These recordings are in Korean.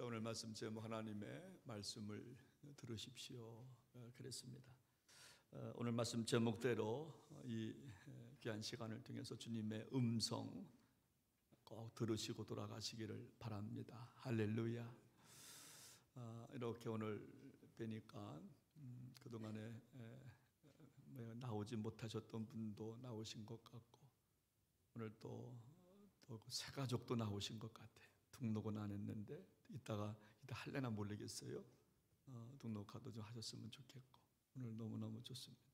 자, 오늘 말씀 제목 하나님의 말씀을 들으십시오. 그랬습니다. 오늘 말씀 제목대로 이 귀한 시간을 통해서 주님의 음성 꼭 들으시고 돌아가시기를 바랍니다. 할렐루야. 이렇게 오늘 뵈니까 그동안에 나오지 못하셨던 분도 나오신 것 같고, 오늘 또 새 가족도 나오신 것 같아요. 등록은 안 했는데 이따 할래나 모르겠어요. 등록하도 좀 하셨으면 좋겠고, 오늘 너무너무 좋습니다.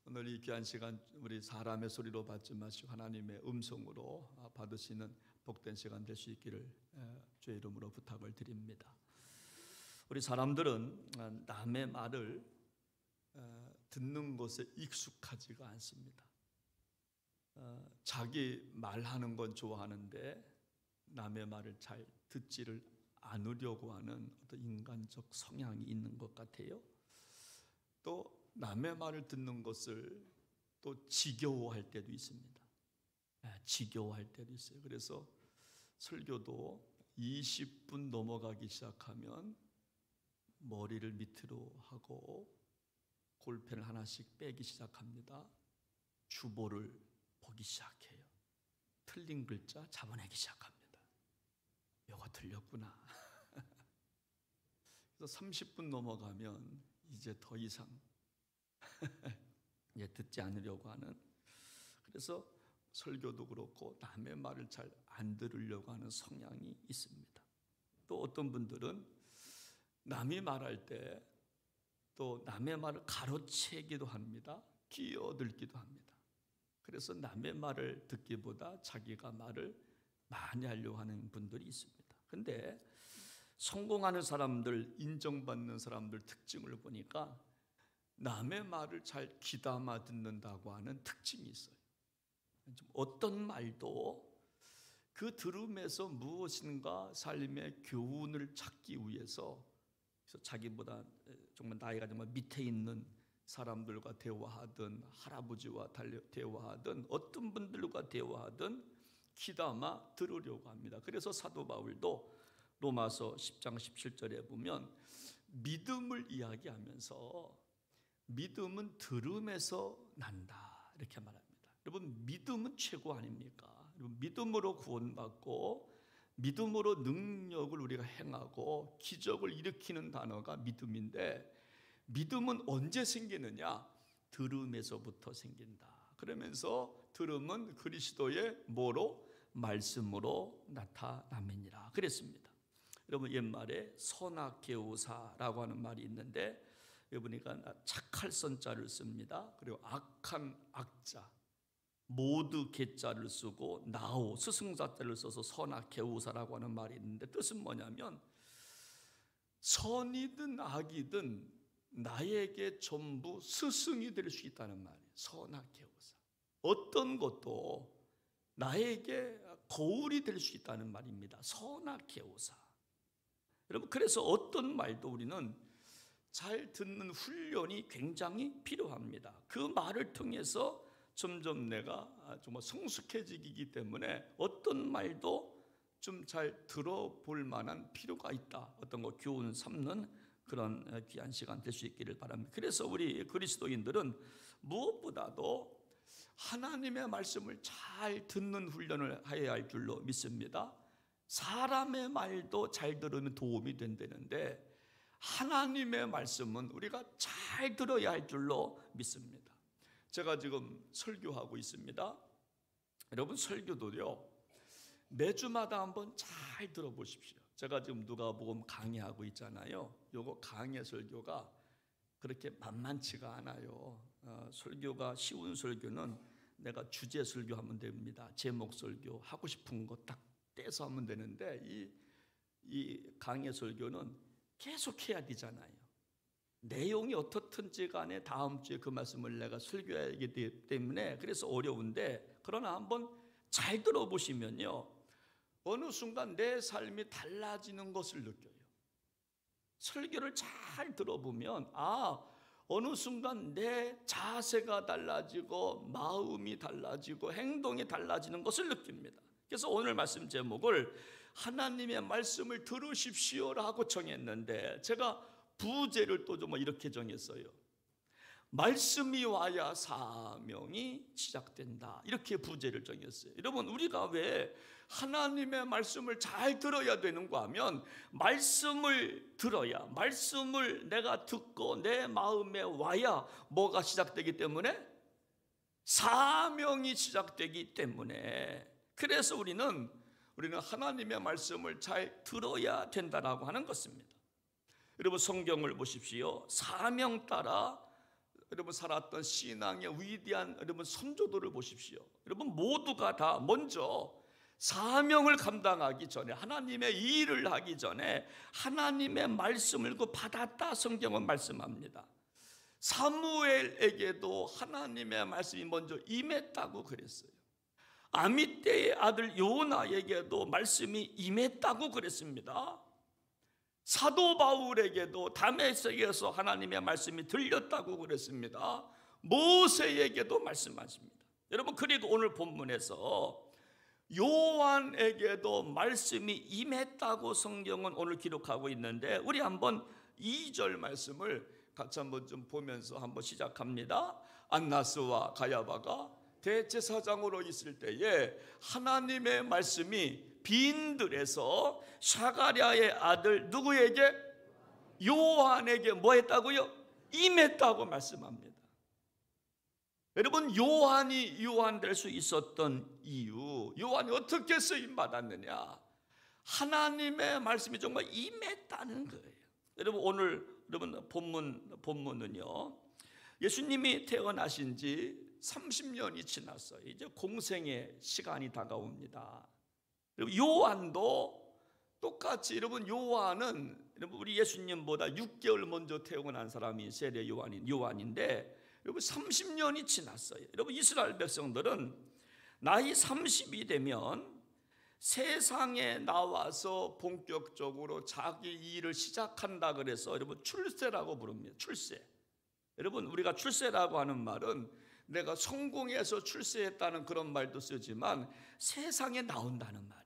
오늘 이 귀한 시간 우리 사람의 소리로 받지 마시고 하나님의 음성으로 받으시는 복된 시간 될 수 있기를 주의 이름으로 부탁을 드립니다. 우리 사람들은 남의 말을 듣는 것에 익숙하지가 않습니다. 자기 말하는 건 좋아하는데 남의 말을 잘 듣지를 않으려고 하는 어떤 인간적 성향이 있는 것 같아요. 또 남의 말을 듣는 것을 또 지겨워할 때도 있습니다. 지겨워할 때도 있어요. 그래서 설교도 20분 넘어가기 시작하면 머리를 밑으로 하고 골펜을 하나씩 빼기 시작합니다. 주보를 보기 시작해요. 틀린 글자 잡아내기 시작합니다. 요거 틀렸구나. 그래서 30분 넘어가면 이제 더 이상 이제 듣지 않으려고 하는, 그래서 설교도 그렇고 남의 말을 잘 안 들으려고 하는 성향이 있습니다. 또 어떤 분들은 남이 말할 때 또 남의 말을 가로채기도 합니다. 끼어들기도 합니다. 그래서 남의 말을 듣기보다 자기가 말을 많이 하려고 하는 분들이 있습니다. 근데 성공하는 사람들, 인정받는 사람들 특징을 보니까 남의 말을 잘 귀담아 듣는다고 하는 특징이 있어요. 어떤 말도 그 들음에서 무엇인가 삶의 교훈을 찾기 위해서, 그래서 자기보다 정말 나이가 정말 밑에 있는 사람들과 대화하든 할아버지와 대화하든 어떤 분들과 대화하든 귀담아 들으려고 합니다. 그래서 사도 바울도 로마서 10장 17절에 보면 믿음을 이야기하면서 믿음은 들음에서 난다 이렇게 말합니다. 여러분, 믿음은 최고 아닙니까? 여러분, 믿음으로 구원받고 믿음으로 능력을 우리가 행하고 기적을 일으키는 단어가 믿음인데, 믿음은 언제 생기느냐? 들음에서부터 생긴다. 그러면서 들음은 그리스도의 뭐로? 말씀으로 나타남이니라 그랬습니다. 여러분, 옛말에 선악개우사라고 하는 말이 있는데, 여러분이가 착할 선자를 씁니다. 그리고 악한 악자, 모두 개자를 쓰고 나오 스승자자를 써서 선악개우사라고 하는 말이 있는데, 뜻은 뭐냐면 선이든 악이든 나에게 전부 스승이 될 수 있다는 말이에요. 선악개우사. 어떤 것도 나에게 거울이 될 수 있다는 말입니다. 선악개우사. 여러분, 그래서 어떤 말도 우리는 잘 듣는 훈련이 굉장히 필요합니다. 그 말을 통해서 점점 내가 정말 성숙해지기 때문에 어떤 말도 좀 잘 들어볼 만한 필요가 있다. 어떤 거 교훈 삼는 그런 귀한 시간 될 수 있기를 바랍니다. 그래서 우리 그리스도인들은 무엇보다도 하나님의 말씀을 잘 듣는 훈련을 해야 할 줄로 믿습니다. 사람의 말도 잘 들으면 도움이 된다는데 하나님의 말씀은 우리가 잘 들어야 할 줄로 믿습니다. 제가 지금 설교하고 있습니다. 여러분, 설교도요 매주마다 한번 잘 들어보십시오. 제가 지금 누가복음 강의하고 있잖아요. 요거 강의 설교가 그렇게 만만치가 않아요. 설교가 쉬운 설교는 내가 주제 설교하면 됩니다. 제목 설교 하고 싶은 거 딱 떼서 하면 되는데 이 강의 설교는 계속 해야 되잖아요. 내용이 어떻든지 간에 다음 주에 그 말씀을 내가 설교해야 하기 때문에 그래서 어려운데, 그러나 한번 잘 들어보시면요 어느 순간 내 삶이 달라지는 것을 느껴요. 설교를 잘 들어보면 어느 순간 내 자세가 달라지고 마음이 달라지고 행동이 달라지는 것을 느낍니다. 그래서 오늘 말씀 제목을 하나님의 말씀을 들으십시오라고 정했는데 제가 부제를 또 좀 이렇게 정했어요. 말씀이 와야 사명이 시작된다, 이렇게 부제를 정했어요. 여러분, 우리가 왜 하나님의 말씀을 잘 들어야 되는가 하면, 말씀을 들어야, 말씀을 내가 듣고 내 마음에 와야 뭐가 시작되기 때문에? 사명이 시작되기 때문에. 그래서 우리는 하나님의 말씀을 잘 들어야 된다라고 하는 것입니다. 여러분, 성경을 보십시오. 사명 따라 여러분 살았던 신앙의 위대한 여러분 선조들을 보십시오. 여러분, 모두가 다 먼저 사명을 감당하기 전에, 하나님의 일을 하기 전에 하나님의 말씀을 받았다, 성경은 말씀합니다. 사무엘에게도 하나님의 말씀이 먼저 임했다고 그랬어요. 아미떼의 아들 요나에게도 말씀이 임했다고 그랬습니다. 사도 바울에게도 다메섹에서 하나님의 말씀이 들렸다고 그랬습니다. 모세에게도 말씀하십니다. 여러분, 그리고 오늘 본문에서 요한에게도 말씀이 임했다고 성경은 오늘 기록하고 있는데, 우리 한번 2절 말씀을 같이 한번 좀 보면서 한번 시작합니다. 안나스와 가야바가 대제사장으로 있을 때에 하나님의 말씀이 빈들에서 사가랴의 아들 누구에게? 요한에게 뭐 했다고요? 임했다고 말씀합니다. 여러분, 요한이 요한 될 수 있었던 이유, 요한이 어떻게 쓰임 받았느냐? 하나님의 말씀이 정말 임했다는 거예요. 여러분, 오늘 여러분 본문은요, 예수님이 태어나신 지 30년이 지났어요. 이제 공생의 시간이 다가옵니다. 요한도 똑같이, 여러분, 요한은 우리 예수님보다 6개월 먼저 태어난 사람이 세례 요한인데, 여러분 30년이 지났어요. 여러분, 이스라엘 백성들은 나이 30이 되면 세상에 나와서 본격적으로 자기 일을 시작한다 그래서 여러분 출세라고 부릅니다. 출세. 여러분, 우리가 출세라고 하는 말은 내가 성공해서 출세했다는 그런 말도 쓰지만 세상에 나온다는 말이에요.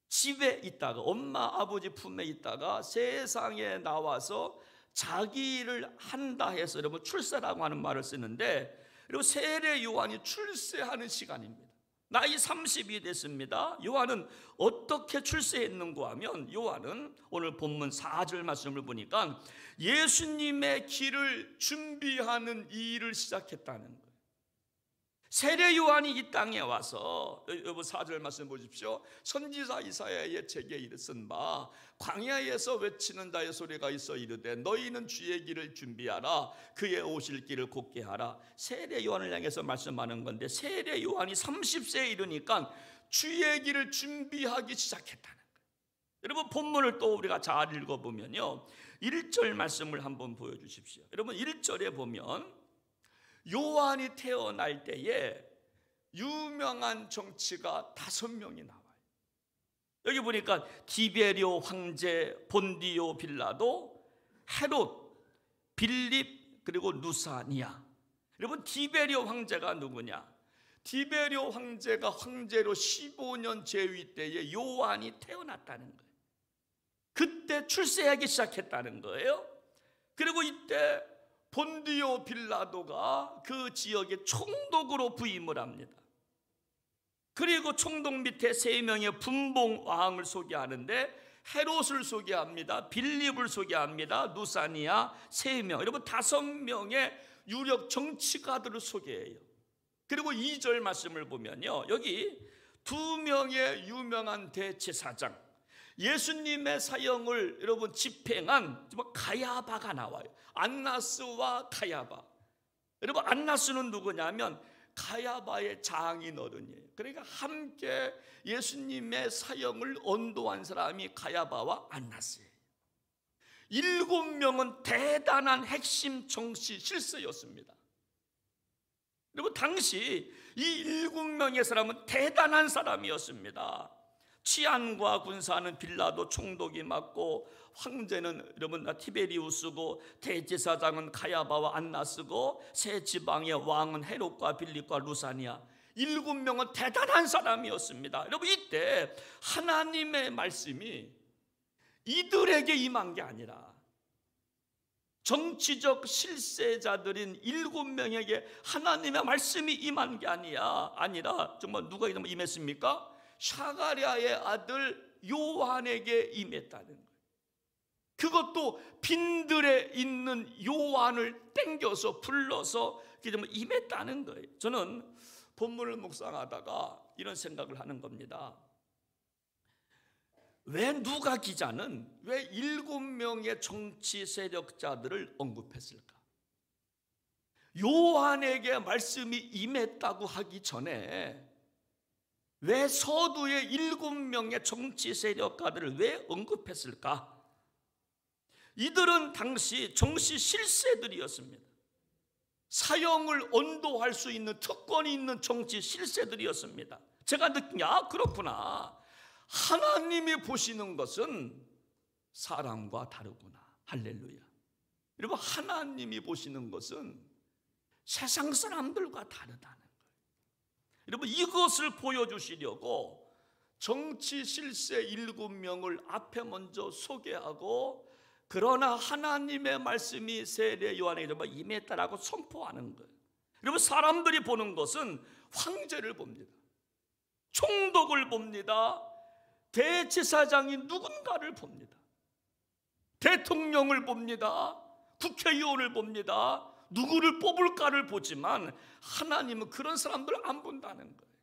집에 있다가, 엄마 아버지 품에 있다가 세상에 나와서 자기 일을 한다 해서 여러분 출세라고 하는 말을 쓰는데, 그리고 세례 요한이 출세하는 시간입니다. 나이 30이 됐습니다. 요한은 어떻게 출세했는가 하면, 요한은 오늘 본문 4절 말씀을 보니까 예수님의 길을 준비하는 일을 시작했다는 거예요. 세례 요한이 이 땅에 와서, 여러분 4절 말씀 보십시오. 선지자 이사야의 책에 쓴 바, 광야에서 외치는 자의 소리가 있어 이르되 너희는 주의 길을 준비하라, 그의 오실 길을 곧게 하라. 세례 요한을 향해서 말씀하는 건데, 세례 요한이 30세에 이르니까 주의 길을 준비하기 시작했다는 거예요. 여러분, 본문을 또 우리가 잘 읽어보면요, 1절 말씀을 한번 보여주십시오. 여러분, 1절에 보면 요한이 태어날 때에 유명한 정치가 5명이 나와요. 여기 보니까 디베리오 황제, 본디오 빌라도, 헤롯, 빌립, 그리고 누사니아. 여러분, 디베리오 황제가 누구냐? 디베리오 황제가 황제로 15년 재위 때에 요한이 태어났다는 거예요. 그때 출세하기 시작했다는 거예요. 그리고 이때 본디오 빌라도가 그 지역의 총독으로 부임을 합니다. 그리고 총독 밑에 3명의 분봉 왕을 소개하는데, 헤롯을 소개합니다. 빌립을 소개합니다. 누사니아 3명, 여러분 5명의 유력 정치가들을 소개해요. 그리고 2절 말씀을 보면요, 여기 2명의 유명한 대제사장, 예수님의 사형을 여러분 집행한 가야바가 나와요. 안나스와 가야바. 여러분, 안나스는 누구냐면 가야바의 장인 어른이에요. 그러니까 함께 예수님의 사형을 언도한 사람이 가야바와 안나스예요. 7명은 대단한 핵심 정치 실세였습니다. 여러분, 당시 이 7명의 사람은 대단한 사람이었습니다. 치안과 군사는 빌라도 총독이 맡고, 황제는 여러분 티베리우스고, 대제사장은 가야바와 안나스고, 세 지방의 왕은 헤롯과 빌립과 루사니아. 7명은 대단한 사람이었습니다. 여러분, 이때 하나님의 말씀이 이들에게 임한 게 아니라 정치적 실세자들인 7명에게 하나님의 말씀이 임한 게 아니라 정말 누가 임했습니까? 샤가랴의 아들 요한에게 임했다는 거예요. 그것도 빈들에 있는 요한을 땡겨서 불러서 임했다는 거예요. 저는 본문을 묵상하다가 이런 생각을 하는 겁니다. 왜 누가 기자는 왜 7명의 정치 세력자들을 언급했을까? 요한에게 말씀이 임했다고 하기 전에 왜 서두에 7명의 정치 세력가들을 왜 언급했을까? 이들은 당시 정치 실세들이었습니다. 사형을 언도할 수 있는 특권이 있는 정치 실세들이었습니다. 제가 느낀 그렇구나. 하나님이 보시는 것은 사람과 다르구나. 할렐루야. 여러분, 하나님이 보시는 것은 세상 사람들과 다르다는 거예요. 여러분, 이것을 보여주시려고 정치 실세 7명을 앞에 먼저 소개하고, 그러나 하나님의 말씀이 세례 요한에게 임했다라고 선포하는 거예요. 여러분, 사람들이 보는 것은 황제를 봅니다. 총독을 봅니다. 대제사장이 누군가를 봅니다. 대통령을 봅니다. 국회의원을 봅니다. 누구를 뽑을까를 보지만 하나님은 그런 사람들을 안 본다는 거예요.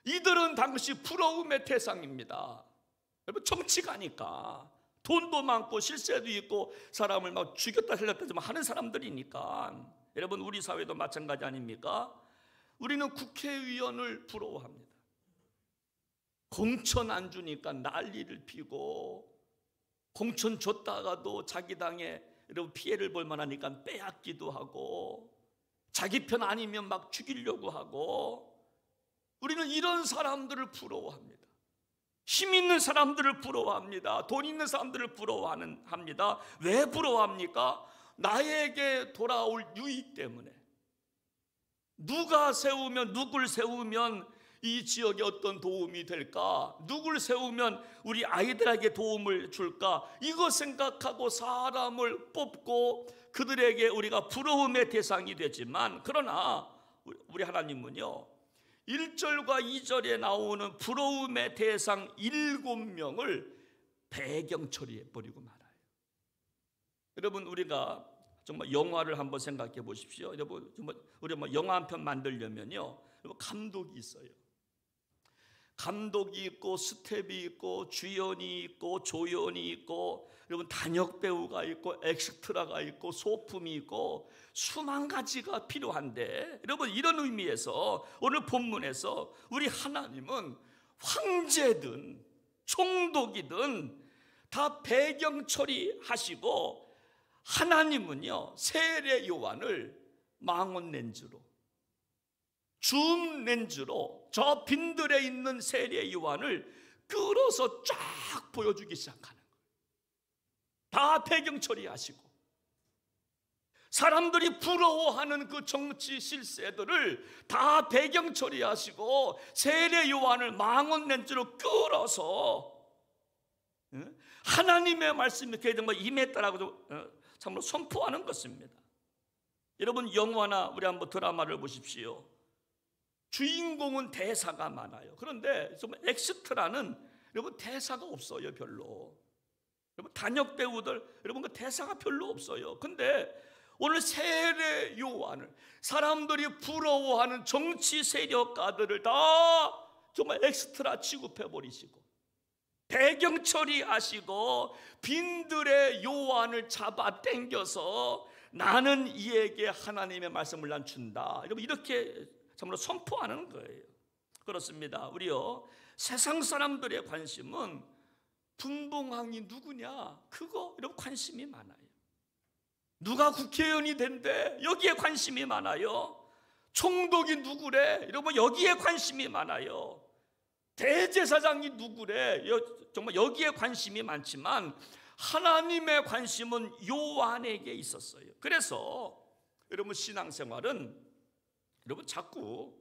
이들은 당시 부러움의 대상입니다. 여러분, 정치가니까 돈도 많고 실세도 있고 사람을 막 죽였다 살렸다 좀 하는 사람들이니까. 여러분, 우리 사회도 마찬가지 아닙니까? 우리는 국회의원을 부러워합니다. 공천 안 주니까 난리를 피고, 공천 줬다가도 자기 당에 피해를 볼 만하니까 빼앗기도 하고, 자기 편 아니면 막 죽이려고 하고, 우리는 이런 사람들을 부러워합니다. 힘 있는 사람들을 부러워합니다. 돈 있는 사람들을 부러워합니다. 왜 부러워합니까? 나에게 돌아올 유익 때문에. 누가 세우면, 누굴 세우면 이 지역에 어떤 도움이 될까? 누굴 세우면 우리 아이들에게 도움을 줄까? 이거 생각하고 사람을 뽑고 그들에게 우리가 부러움의 대상이 되지만, 그러나 우리 하나님은요, 1절과 2절에 나오는 부러움의 대상 7명을 배경 처리해버리고 말아요. 여러분, 우리가 정말 영화를 한번 생각해 보십시오. 여러분, 우리가 영화 한 편 만들려면요, 감독이 있어요. 감독이 있고 스텝이 있고 주연이 있고 조연이 있고, 여러분, 단역 배우가 있고 엑스트라가 있고 소품이 있고 수만 가지가 필요한데, 여러분, 이런 의미에서 오늘 본문에서 우리 하나님은 황제든 총독이든 다 배경 처리하시고, 하나님은요, 세례 요한을 망원 렌즈로, 줌 렌즈로 저 빈들에 있는 세례 요한을 끌어서 쫙 보여주기 시작하는 거예요. 다 배경 처리하시고, 사람들이 부러워하는 그 정치 실세들을 다 배경 처리하시고, 세례 요한을 망원 렌즈로 끌어서 하나님의 말씀이 그에 임했다라고 참으로 선포하는 것입니다. 여러분, 영화나 우리 한번 드라마를 보십시오. 주인공은 대사가 많아요. 그런데 엑스트라는 여러분 대사가 없어요. 별로. 여러분, 단역 배우들 여러분 그 대사가 별로 없어요. 근데 오늘 세례 요한을 사람들이 부러워하는 정치 세력가들을 다 정말 엑스트라 취급해 버리시고, 배경 처리하시고, 빈들의 요한을 잡아 당겨서 나는 이에게 하나님의 말씀을 난 준다, 여러분, 이렇게 참으로 선포하는 거예요. 그렇습니다. 우리요, 세상 사람들의 관심은 분봉왕이 누구냐, 그거 여러분 관심이 많아요. 누가 국회의원이 된대, 여기에 관심이 많아요. 총독이 누구래, 여러분 여기에 관심이 많아요. 대제사장이 누구래, 정말 여기에 관심이 많지만 하나님의 관심은 요한에게 있었어요. 그래서 여러분 신앙생활은 여러분 자꾸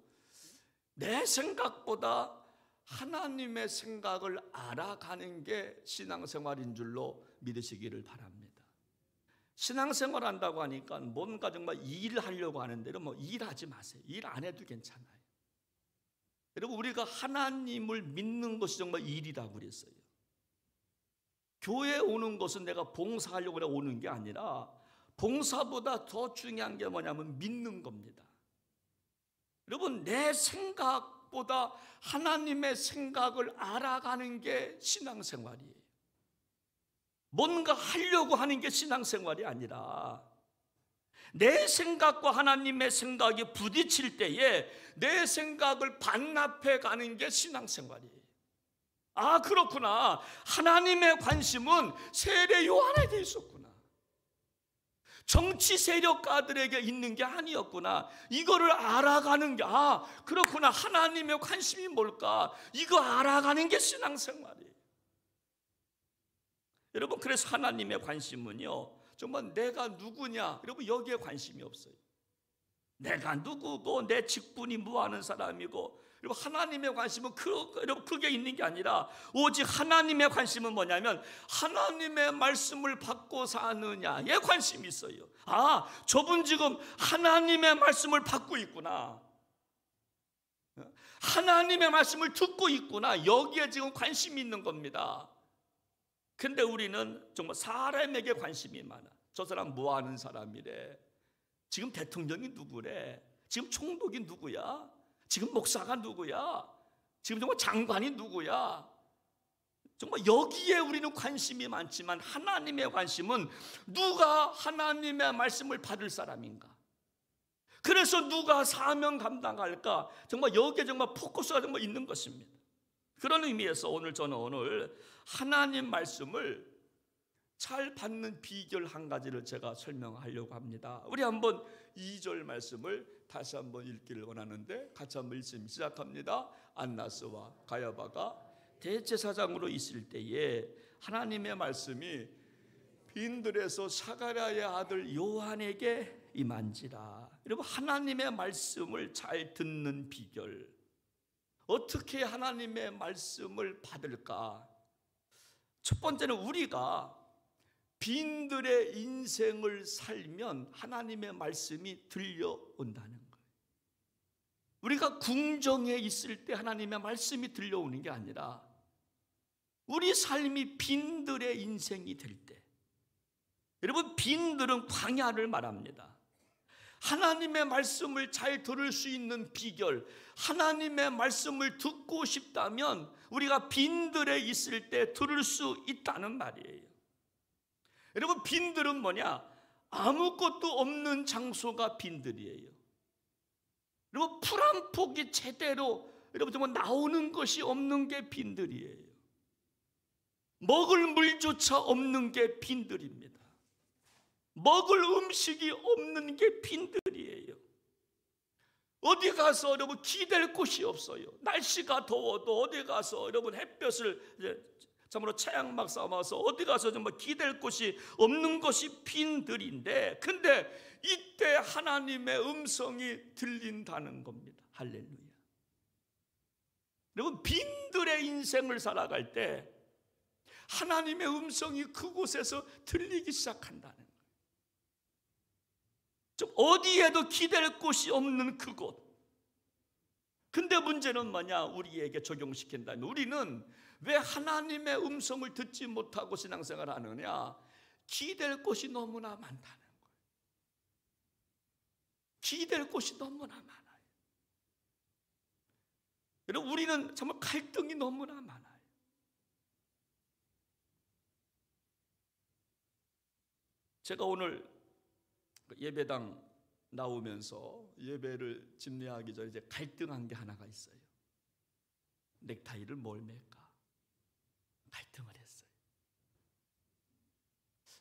내 생각보다 하나님의 생각을 알아가는 게 신앙생활인 줄로 믿으시기를 바랍니다. 신앙생활 한다고 하니까 뭔가 정말 일하려고 하는데 뭐 일하지 마세요. 일 안 해도 괜찮아요. 여러분, 우리가 하나님을 믿는 것이 정말 일이라고 그랬어요. 교회에 오는 것은 내가 봉사하려고 오는 게 아니라 봉사보다 더 중요한 게 뭐냐면 믿는 겁니다. 여러분, 내 생각보다 하나님의 생각을 알아가는 게 신앙생활이에요. 뭔가 하려고 하는 게 신앙생활이 아니라 내 생각과 하나님의 생각이 부딪힐 때에 내 생각을 반납해 가는 게 신앙생활이에요. 아, 그렇구나. 하나님의 관심은 세례 요한에 대해 있었구나. 정치 세력가들에게 있는 게 아니었구나. 이거를 알아가는 게, 아, 그렇구나. 하나님의 관심이 뭘까? 이거 알아가는 게 신앙생활이에요. 여러분, 그래서 하나님의 관심은요, 정말 내가 누구냐, 여러분, 여기에 관심이 없어요. 내가 누구고 내 직분이 뭐하는 사람이고, 여러분, 하나님의 관심은 여러분, 그게 있는 게 아니라 오직 하나님의 관심은 뭐냐면 하나님의 말씀을 받고 사느냐에 관심이 있어요. 아, 저분 지금 하나님의 말씀을 받고 있구나, 하나님의 말씀을 듣고 있구나, 여기에 지금 관심이 있는 겁니다. 근데 우리는 정말 사람에게 관심이 많아. 저 사람 뭐하는 사람이래, 지금 대통령이 누구래, 지금 총독이 누구야, 지금 목사가 누구야, 지금 정말 장관이 누구야. 정말 여기에 우리는 관심이 많지만 하나님의 관심은 누가 하나님의 말씀을 받을 사람인가, 그래서 누가 사명 감당할까, 정말 여기에 정말 포커스가 정말 있는 것입니다. 그런 의미에서 저는 오늘 하나님 말씀을 잘 받는 비결 한 가지를 제가 설명하려고 합니다. 우리 한번 2절 말씀을 다시 한번 읽기를 원하는데 같이 한번 읽습니다. 시작합니다. 안나스와 가야바가 대제사장으로 있을 때에 하나님의 말씀이 빈들에서 사가랴의 아들 요한에게 임한지라. 여러분, 하나님의 말씀을 잘 듣는 비결, 어떻게 하나님의 말씀을 받을까? 첫 번째는 우리가 빈들의 인생을 살면 하나님의 말씀이 들려온다는 거예요. 우리가 궁정에 있을 때 하나님의 말씀이 들려오는 게 아니라 우리 삶이 빈들의 인생이 될 때, 여러분, 빈들은 광야를 말합니다. 하나님의 말씀을 잘 들을 수 있는 비결, 하나님의 말씀을 듣고 싶다면 우리가 빈들에 있을 때 들을 수 있다는 말이에요. 여러분, 빈들은 뭐냐? 아무것도 없는 장소가 빈들이에요. 여러분, 풀 한 폭이 제대로 여러분 정말 나오는 것이 없는 게 빈들이에요. 먹을 물조차 없는 게 빈들입니다. 먹을 음식이 없는 게 빈들이에요. 어디 가서 여러분 기댈 곳이 없어요. 날씨가 더워도 어디 가서 여러분 햇볕을 참으로 채양막 삼아서 어디 가서 정말 기댈 곳이 없는 것이 빈들인데, 근데 이때 하나님의 음성이 들린다는 겁니다. 할렐루야. 여러분, 빈들의 인생을 살아갈 때 하나님의 음성이 그곳에서 들리기 시작한다는 거예요. 좀 어디에도 기댈 곳이 없는 그곳. 근데 문제는 뭐냐? 우리에게 적용시킨다면 우리는 왜 하나님의 음성을 듣지 못하고 신앙생활을 하느냐? 기댈 곳이 너무나 많다는 거예요. 기댈 곳이 너무나 많아요. 여러분, 우리는 정말 갈등이 너무나 많아요. 제가 오늘 예배당 나오면서 예배를 집례하기 전에 이제 갈등한 게 하나가 있어요. 넥타이를 뭘 맬까? 갈등을 했어요.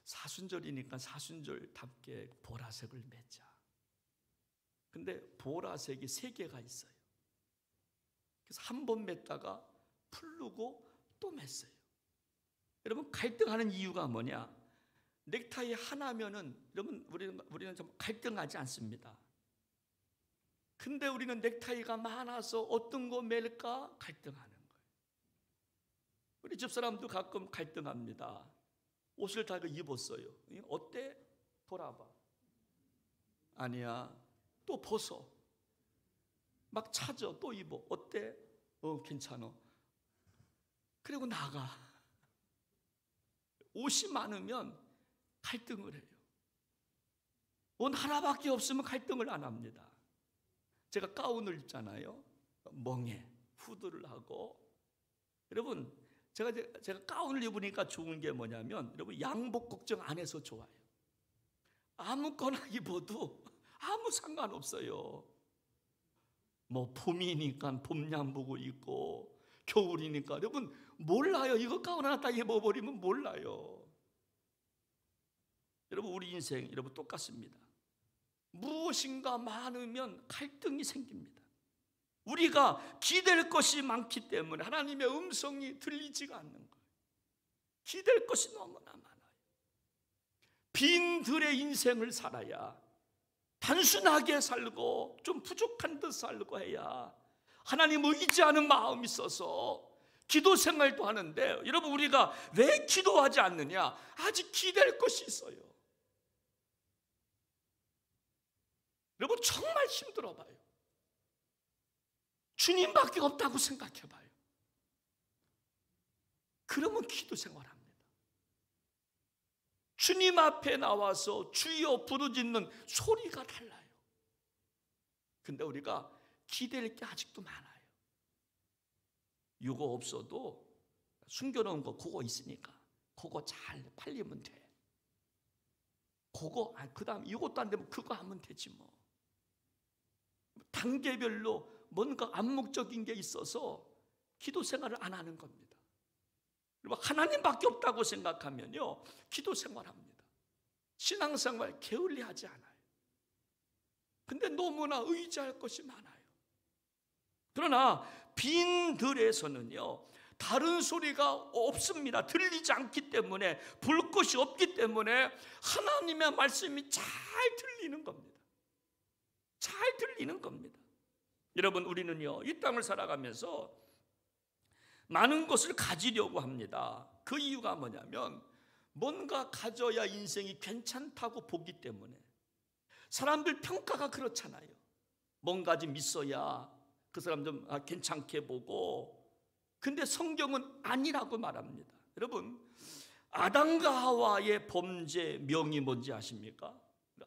사순절이니까 사순절답게 보라색을 맺자. 근데 보라색이 3개가 있어요. 그래서 한 번 맸다가 풀르고 또 맸어요. 여러분, 갈등하는 이유가 뭐냐? 넥타이 하나면은 여러분, 우리는 좀 갈등하지 않습니다. 근데 우리는 넥타이가 많아서 어떤 거 맬까 갈등하는 거예요. 우리 집사람도 가끔 갈등합니다. 옷을 다 입었어요. 어때? 돌아봐. 아니야. 또 벗어. 막 찾아. 또 입어. 어때? 괜찮아. 그리고 나가. 옷이 많으면 갈등을 해요. 옷 하나밖에 없으면 갈등을 안 합니다. 제가 가운을 입잖아요. 멍에 후드를 하고. 여러분, 제가 가운을 입으니까 좋은 게 뭐냐면, 여러분, 양복 걱정 안 해서 좋아요. 아무거나 입어도 아무 상관없어요. 뭐 봄이니까 봄 양복을 입고, 겨울이니까. 여러분, 몰라요. 이거 가운 하나 딱 입어버리면 몰라요. 여러분, 우리 인생 여러분 똑같습니다. 무엇인가 많으면 갈등이 생깁니다. 우리가 기댈 것이 많기 때문에 하나님의 음성이 들리지가 않는 거예요. 기댈 것이 너무나 많아요. 빈 들의 인생을 살아야, 단순하게 살고 좀 부족한 듯 살고 해야 하나님을 의지하는 마음이 있어서 기도 생활도 하는데, 여러분, 우리가 왜 기도하지 않느냐? 아직 기댈 것이 있어요. 여러분, 정말 힘들어 봐요. 주님밖에 없다고 생각해 봐요. 그러면 기도 생활합니다. 주님 앞에 나와서 주여 부르짖는 소리가 달라요. 근데 우리가 기댈 게 아직도 많아요. 이거 없어도 숨겨놓은 거 그거 있으니까 그거 잘 팔리면 돼. 그거, 그 다음 이것도 안 되면 그거 하면 되지 뭐. 단계별로 뭔가 암묵적인 게 있어서 기도 생활을 안 하는 겁니다. 하나님밖에 없다고 생각하면요, 기도 생활합니다. 신앙생활 게을리하지 않아요. 근데 너무나 의지할 것이 많아요. 그러나 빈 들에서는요, 다른 소리가 없습니다. 들리지 않기 때문에, 볼 것이 없기 때문에 하나님의 말씀이 잘 들리는 겁니다. 잘 들리는 겁니다. 여러분, 우리는요, 이 땅을 살아가면서 많은 것을 가지려고 합니다. 그 이유가 뭐냐면, 뭔가 가져야 인생이 괜찮다고 보기 때문에. 사람들 평가가 그렇잖아요. 뭔가 좀 있어야 그 사람 좀 괜찮게 보고. 근데 성경은 아니라고 말합니다. 여러분, 아담과 하와의 범죄명이 뭔지 아십니까?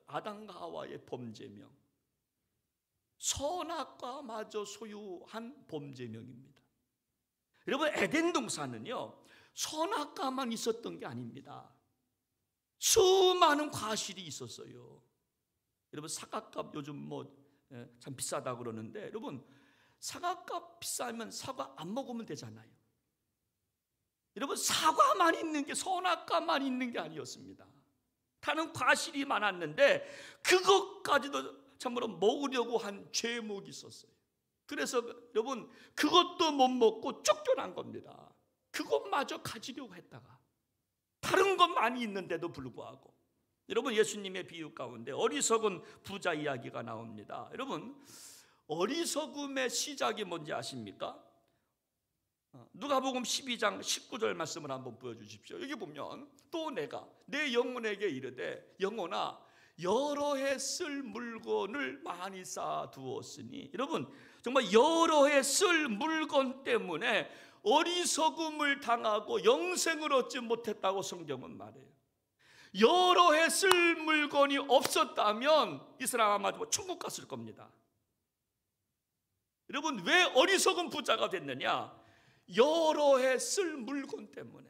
아담과 하와의 범죄명, 선악과마저 소유한 범죄명입니다. 여러분, 에덴 동산은요, 선악과만 있었던 게 아닙니다. 수많은 과실이 있었어요. 여러분, 사과값 요즘 뭐 참 비싸다고 그러는데, 여러분, 사과값 비싸면 사과 안 먹으면 되잖아요. 여러분, 사과만 있는 게, 선악과만 있는 게 아니었습니다. 다른 과실이 많았는데 그것까지도 참으로 먹으려고 한 죄목이 있었어요. 그래서 여러분, 그것도 못 먹고 쫓겨난 겁니다. 그것마저 가지려고 했다가, 다른 것 많이 있는데도 불구하고. 여러분, 예수님의 비유 가운데 어리석은 부자 이야기가 나옵니다. 여러분, 어리석음의 시작이 뭔지 아십니까? 누가복음 12장 19절 말씀을 한번 보여주십시오. 여기 보면, 또 내가 내 영혼에게 이르되, 영혼아, 여러 해 쓸 물건을 많이 쌓아두었으니. 여러분, 정말 여러 해 쓸 물건 때문에 어리석음을 당하고 영생을 얻지 못했다고 성경은 말해요. 여러 해 쓸 물건이 없었다면 이 사람 아마 천국 갔을 겁니다. 여러분, 왜 어리석은 부자가 됐느냐? 여러 해 쓸 물건 때문에.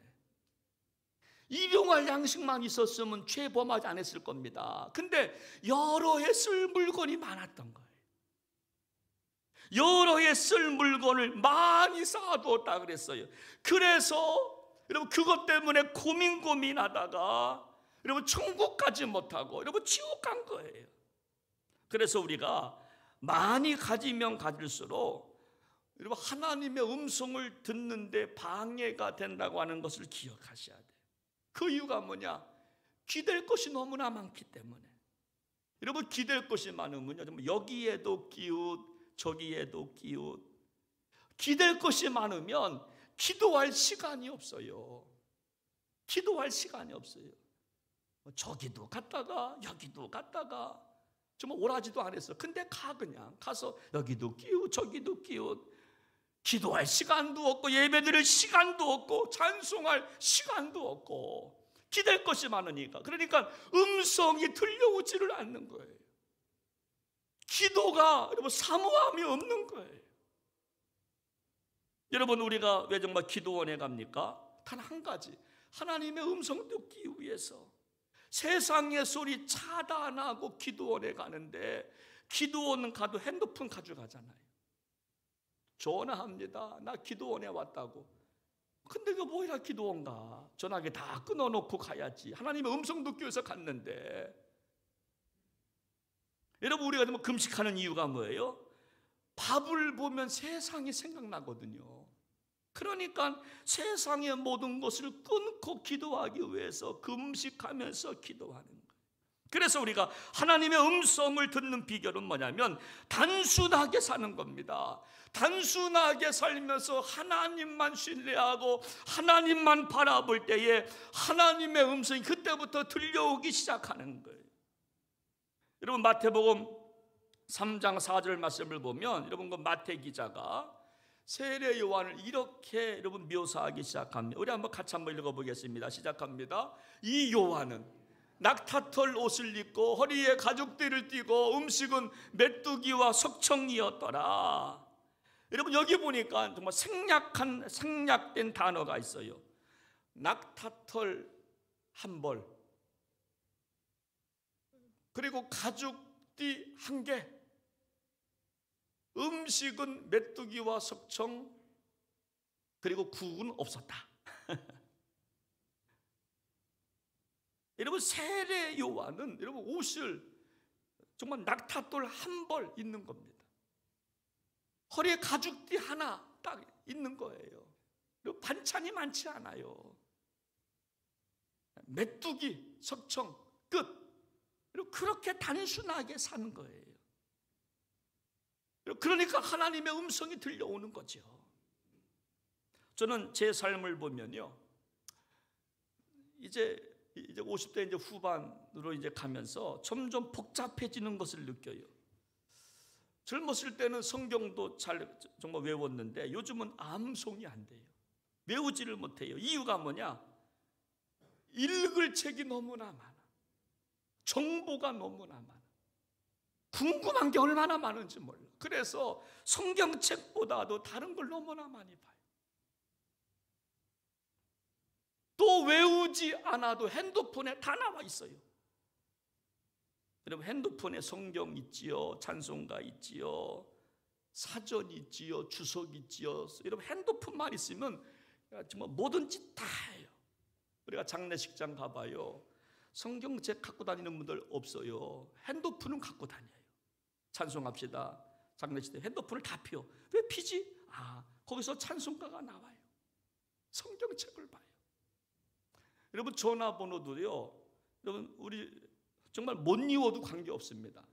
일용할 양식만 있었으면 죄 범하지 않았을 겁니다. 근데 여러 해 쓸 물건이 많았던 거예요. 여러 해 쓸 물건을 많이 쌓아두었다 그랬어요. 그래서 여러분, 그것 때문에 고민하다가 여러분, 천국 가지 못하고 여러분, 지옥 간 거예요. 그래서 우리가 많이 가지면 가질수록 여러분, 하나님의 음성을 듣는데 방해가 된다고 하는 것을 기억하셔야 돼요. 그 이유가 뭐냐? 기댈 것이 너무나 많기 때문에. 여러분 기댈 것이 많으면요, 정말 여기에도 기웃, 저기에도 기웃. 기댈 것이 많으면 기도할 시간이 없어요. 기도할 시간이 없어요. 저기도 갔다가 여기도 갔다가 정말 오라지도 안 했어. 근데 그냥 가서 여기도 끼웃 저기도 끼웃. 기도할 시간도 없고 예배드릴 시간도 없고 찬송할 시간도 없고 기댈 것이 많으니까. 그러니까 음성이 들려오지를 않는 거예요. 기도가 여러분 사모함이 없는 거예요. 여러분 우리가 왜 정말 기도원에 갑니까? 단 한 가지, 하나님의 음성 듣기 위해서. 세상의 소리 차단하고 기도원에 가는데 기도원 가도 핸드폰 가져가잖아요. 전화합니다. 나 기도원에 왔다고. 근데 그 뭐야 기도원 가. 전화기 다 끊어놓고 가야지. 하나님의 음성 듣기 위해서 갔는데. 여러분 우리가 뭐 금식하는 이유가 뭐예요? 밥을 보면 세상이 생각나거든요. 그러니까 세상의 모든 것을 끊고 기도하기 위해서 금식하면서 기도하는 거예요. 그래서 우리가 하나님의 음성을 듣는 비결은 뭐냐면 단순하게 사는 겁니다. 단순하게 살면서 하나님만 신뢰하고 하나님만 바라볼 때에 하나님의 음성이 그때부터 들려오기 시작하는 거예요. 여러분 마태복음 3장 4절 말씀을 보면 여러분 그 마태 기자가 세례 요한을 이렇게 여러분 묘사하기 시작합니다. 우리 한번 같이 한번 읽어보겠습니다. 시작합니다. 이 요한은 낙타털 옷을 입고 허리에 가죽띠를 띠고 음식은 메뚜기와 석청이었더라. 여러분 여기 보니까 정말 생략된 단어가 있어요. 낙타털 한 벌, 그리고 가죽띠 한 개, 음식은 메뚜기와 석청, 그리고 국은 없었다. 여러분 세례 요한은 여러분 옷을 정말 낙타돌 한 벌 있는 겁니다. 허리에 가죽띠 하나 딱 있는 거예요. 그리고 반찬이 많지 않아요. 메뚜기, 석청 끝. 그리고 그렇게 단순하게 사는 거예요. 그러니까 하나님의 음성이 들려오는 거죠. 저는 제 삶을 보면요, 이제 50대 이제 후반으로 이제 가면서 점점 복잡해지는 것을 느껴요. 젊었을 때는 성경도 잘 정말 외웠는데 요즘은 암송이 안 돼요. 외우지를 못해요. 이유가 뭐냐? 읽을 책이 너무나 많아. 정보가 너무나 많아. 궁금한 게 얼마나 많은지 몰라. 그래서 성경책보다도 다른 걸 너무나 많이 봐요. 또 외우지 않아도 핸드폰에 다 나와 있어요. 여러분 핸드폰에 성경 있지요, 찬송가 있지요, 사전 있지요, 주석 있지요. 여러분 핸드폰만 있으면 정말 뭐든지 다 해요. 우리가 장례식장 가봐요. 성경책 갖고 다니는 분들 없어요. 핸드폰은 갖고 다녀요. 찬송합시다. 장례식 때 핸드폰을 다 피워. 왜 피지? 거기서 찬송가가 나와요. 성경책을 봐요. 여러분 전화번호도요, 여러분 우리 정말 못 이워도 관계없습니다.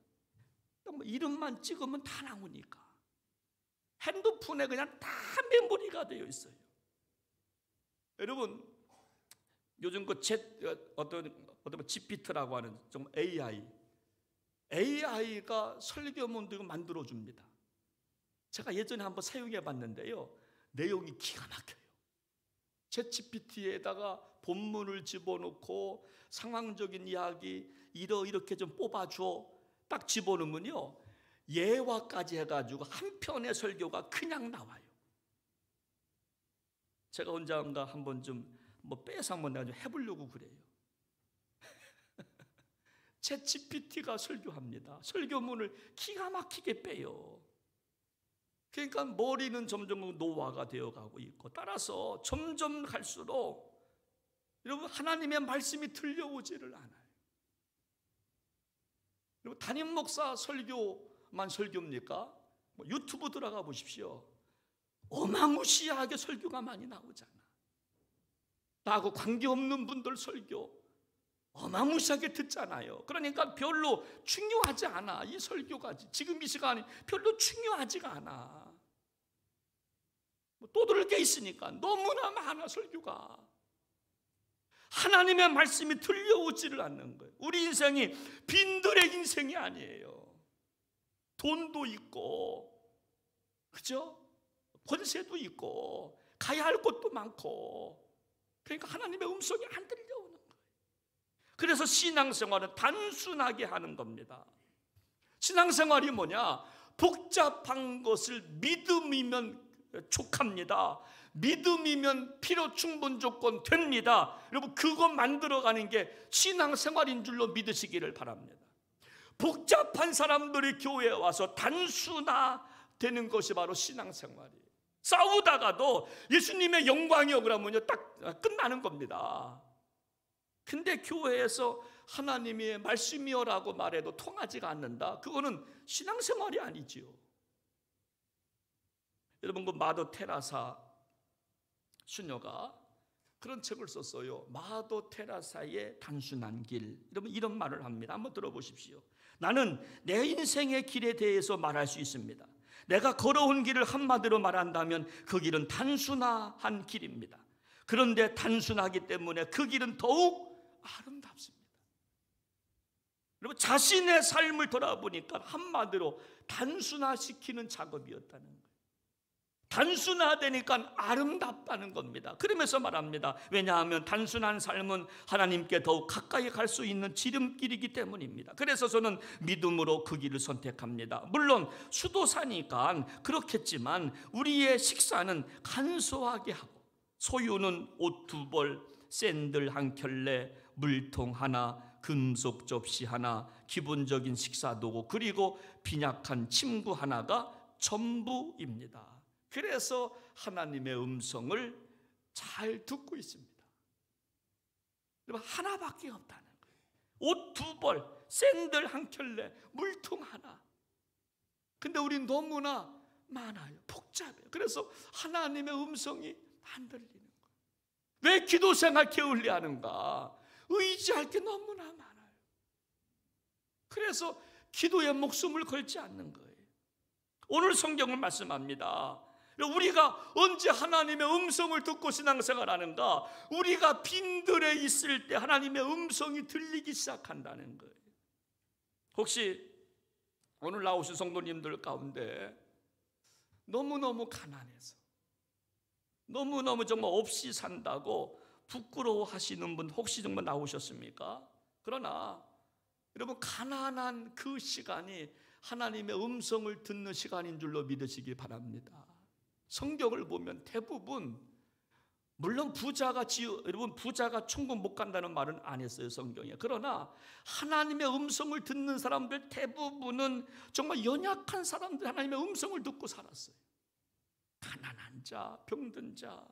이름만 찍으면 다 나오니까 핸드폰에 그냥 다 메모리가 되어 있어요. 여러분 요즘 그 어떤 GPT라고 하는 정말 AI가 설교문도 만들어줍니다. 제가 예전에 한번 사용해 봤는데요, 내용이 기가 막혀요. 챗GPT에다가 본문을 집어넣고 상황적인 이야기 이렇게 좀 뽑아줘 딱 집어넣으면요, 예화까지 해가지고 한 편의 설교가 그냥 나와요. 제가 언젠가 한번 좀 빼서 한번 내가 좀 해보려고 그래요. 챗GPT가 설교합니다. 설교문을 기가 막히게 빼요. 그러니까 머리는 점점 노화가 되어가고 있고, 따라서 점점 갈수록 여러분 하나님의 말씀이 들려오지를 않아요. 여러분 담임 목사 설교만 설교입니까? 유튜브 들어가 보십시오. 어마무시하게 설교가 많이 나오잖아. 나하고 관계없는 분들 설교 어마무시하게 듣잖아요. 그러니까 별로 중요하지 않아. 이 설교가 지금 이 시간이 별로 중요하지가 않아. 또 들을 게 있으니까 너무나 많아. 설교가 하나님의 말씀이 들려오지를 않는 거예요. 우리 인생이 빈들의 인생이 아니에요. 돈도 있고, 그죠? 권세도 있고, 가야 할 곳도 많고, 그러니까 하나님의 음성이 안 들려오는 거예요. 그래서 신앙생활은 단순하게 하는 겁니다. 신앙생활이 뭐냐? 복잡한 것을 믿음이면 족합니다. 믿음이면 필요 충분 조건 됩니다. 여러분, 그거 만들어가는 게 신앙생활인 줄로 믿으시기를 바랍니다. 복잡한 사람들이 교회에 와서 단순화되는 것이 바로 신앙생활이에요. 싸우다가도 예수님의 영광이요 그러면요 딱 끝나는 겁니다. 근데 교회에서 하나님의 말씀이요라고 말해도 통하지가 않는다. 그거는 신앙생활이 아니지요. 여러분, 그 마더 테라사 수녀가 그런 책을 썼어요. 마더 테라사의 단순한 길. 여러분, 이런 말을 합니다. 한번 들어보십시오. 나는 내 인생의 길에 대해서 말할 수 있습니다. 내가 걸어온 길을 한마디로 말한다면 그 길은 단순한 길입니다. 그런데 단순하기 때문에 그 길은 더욱 아름답습니다. 여러분, 자신의 삶을 돌아보니까 한마디로 단순화시키는 작업이었다는 거예요. 단순화되니까 아름답다는 겁니다. 그러면서 말합니다. 왜냐하면 단순한 삶은 하나님께 더욱 가까이 갈 수 있는 지름길이기 때문입니다. 그래서 저는 믿음으로 그 길을 선택합니다. 물론 수도사니까 그렇겠지만 우리의 식사는 간소하게 하고, 소유는 옷 2벌, 샌들 1켤레, 물통 하나, 금속 접시 하나, 기본적인 식사도구, 그리고 빈약한 침구 하나가 전부입니다. 그래서 하나님의 음성을 잘 듣고 있습니다. 여러분, 하나밖에 없다는 거예요. 옷 2벌, 샌들 1켤레, 물통 하나. 근데 우린 너무나 많아요. 복잡해요. 그래서 하나님의 음성이 안 들리는 거예요. 왜 기도 생활 게을리 하는가? 의지할 게 너무나 많아요. 그래서 기도에 목숨을 걸지 않는 거예요. 오늘 성경은 말씀합니다. 우리가 언제 하나님의 음성을 듣고 신앙생활 하는가? 우리가 빈들에 있을 때 하나님의 음성이 들리기 시작한다는 거예요. 혹시 오늘 나오신 성도님들 가운데 너무너무 가난해서, 너무너무 정말 없이 산다고 부끄러워하시는 분 혹시 정말 나오셨습니까? 그러나 여러분, 가난한 그 시간이 하나님의 음성을 듣는 시간인 줄로 믿으시기 바랍니다. 성경을 보면 대부분, 물론 여러분 부자가 천국 못 간다는 말은 안 했어요, 성경에. 그러나 하나님의 음성을 듣는 사람들 대부분은 정말 연약한 사람들 하나님의 음성을 듣고 살았어요. 가난한 자, 병든 자,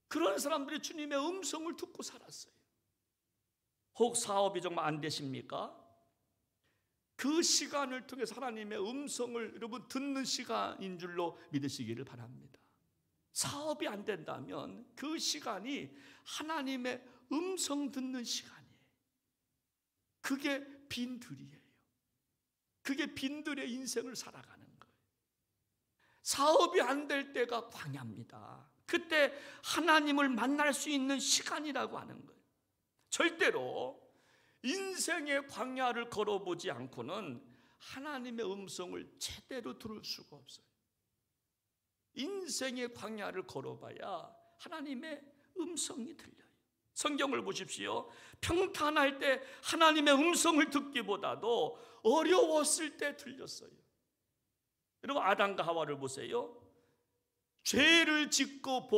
그런 사람들이 주님의 음성을 듣고 살았어요. 혹 사업이 정말 안 되십니까? 그 시간을 통해서 하나님의 음성을 여러분 듣는 시간인 줄로 믿으시기를 바랍니다. 사업이 안 된다면 그 시간이 하나님의 음성 듣는 시간이에요. 그게 빈들이에요. 그게 빈들의 인생을 살아가는 거예요. 사업이 안 될 때가 광야입니다. 그때 하나님을 만날 수 있는 시간이라고 하는 거예요. 절대로 인생의 광야를 걸어보지 않고는 하나님의 음성을 제대로 들을 수가 없어요. 인생의 광야를 걸어봐야 하나님의 음성이 들려요. 성경을 보십시오. 평탄할 때 하나님의 음성을 듣기보다도 어려웠을 때 들렸어요. 여러분, 아담과 하와를 보세요. 죄를 짓고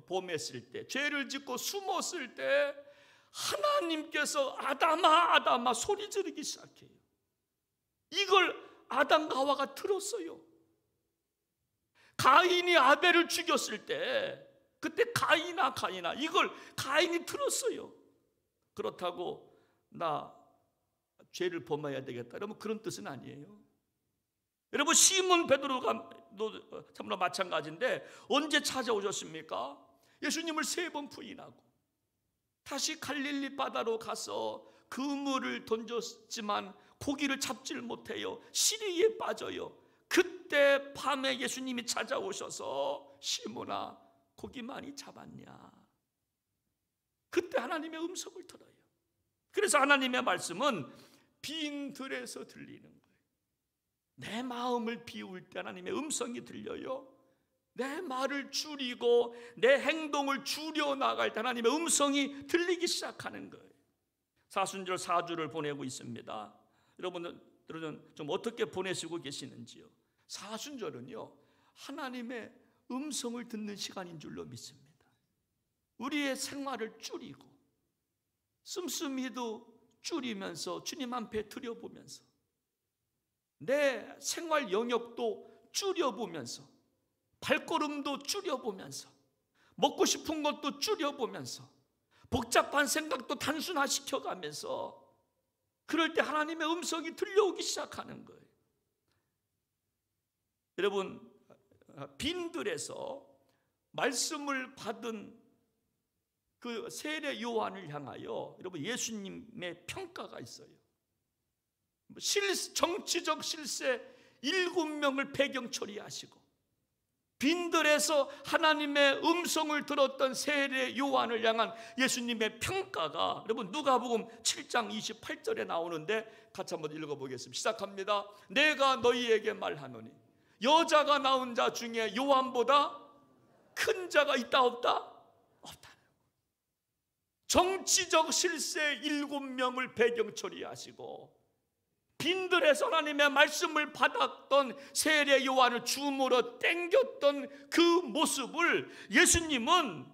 범했을 때, 죄를 짓고 숨었을 때 하나님께서 아담아 아담아 소리 지르기 시작해요. 이걸 아담과 하와가 들었어요. 가인이 아벨을 죽였을 때 그때 가인아 이걸 가인이 들었어요. 그렇다고 나 죄를 범해야 되겠다, 여러분, 그런 뜻은 아니에요. 여러분, 시몬 베드로가 참으로 마찬가지인데 언제 찾아오셨습니까? 예수님을 3번 부인하고 다시 갈릴리 바다로 가서 그물을 던졌지만 고기를 잡질 못해요. 시리에 빠져요. 그때 밤에 예수님이 찾아오셔서 시몬아, 고기 많이 잡았냐? 그때 하나님의 음성을 들어요. 그래서 하나님의 말씀은 빈 들에서 들리는 거예요. 내 마음을 비울 때 하나님의 음성이 들려요. 내 말을 줄이고 내 행동을 줄여 나갈 때 하나님의 음성이 들리기 시작하는 거예요. 사순절 4주를 보내고 있습니다. 여러분들은 좀 어떻게 보내시고 계시는지요? 사순절은요, 하나님의 음성을 듣는 시간인 줄로 믿습니다. 우리의 생활을 줄이고 씀씀이도 줄이면서 주님 앞에 드려보면서 내 생활 영역도 줄여보면서 발걸음도 줄여보면서 먹고 싶은 것도 줄여보면서 복잡한 생각도 단순화시켜가면서 그럴 때 하나님의 음성이 들려오기 시작하는 거예요. 여러분, 빈들에서 말씀을 받은 그 세례 요한을 향하여 여러분 예수님의 평가가 있어요. 정치적 실세 7명을 배경 처리하시고 빈들에서 하나님의 음성을 들었던 세례 요한을 향한 예수님의 평가가 여러분 누가복음 7장 28절에 나오는데 같이 한번 읽어보겠습니다. 시작합니다. 내가 너희에게 말하노니 여자가 낳은 자 중에 요한보다 큰 자가 있다 없다? 없다. 정치적 실세 7명을 배경 처리하시고 빈들에서 하나님의 말씀을 받았던 세례 요한을 주물어 땡겼던 그 모습을 예수님은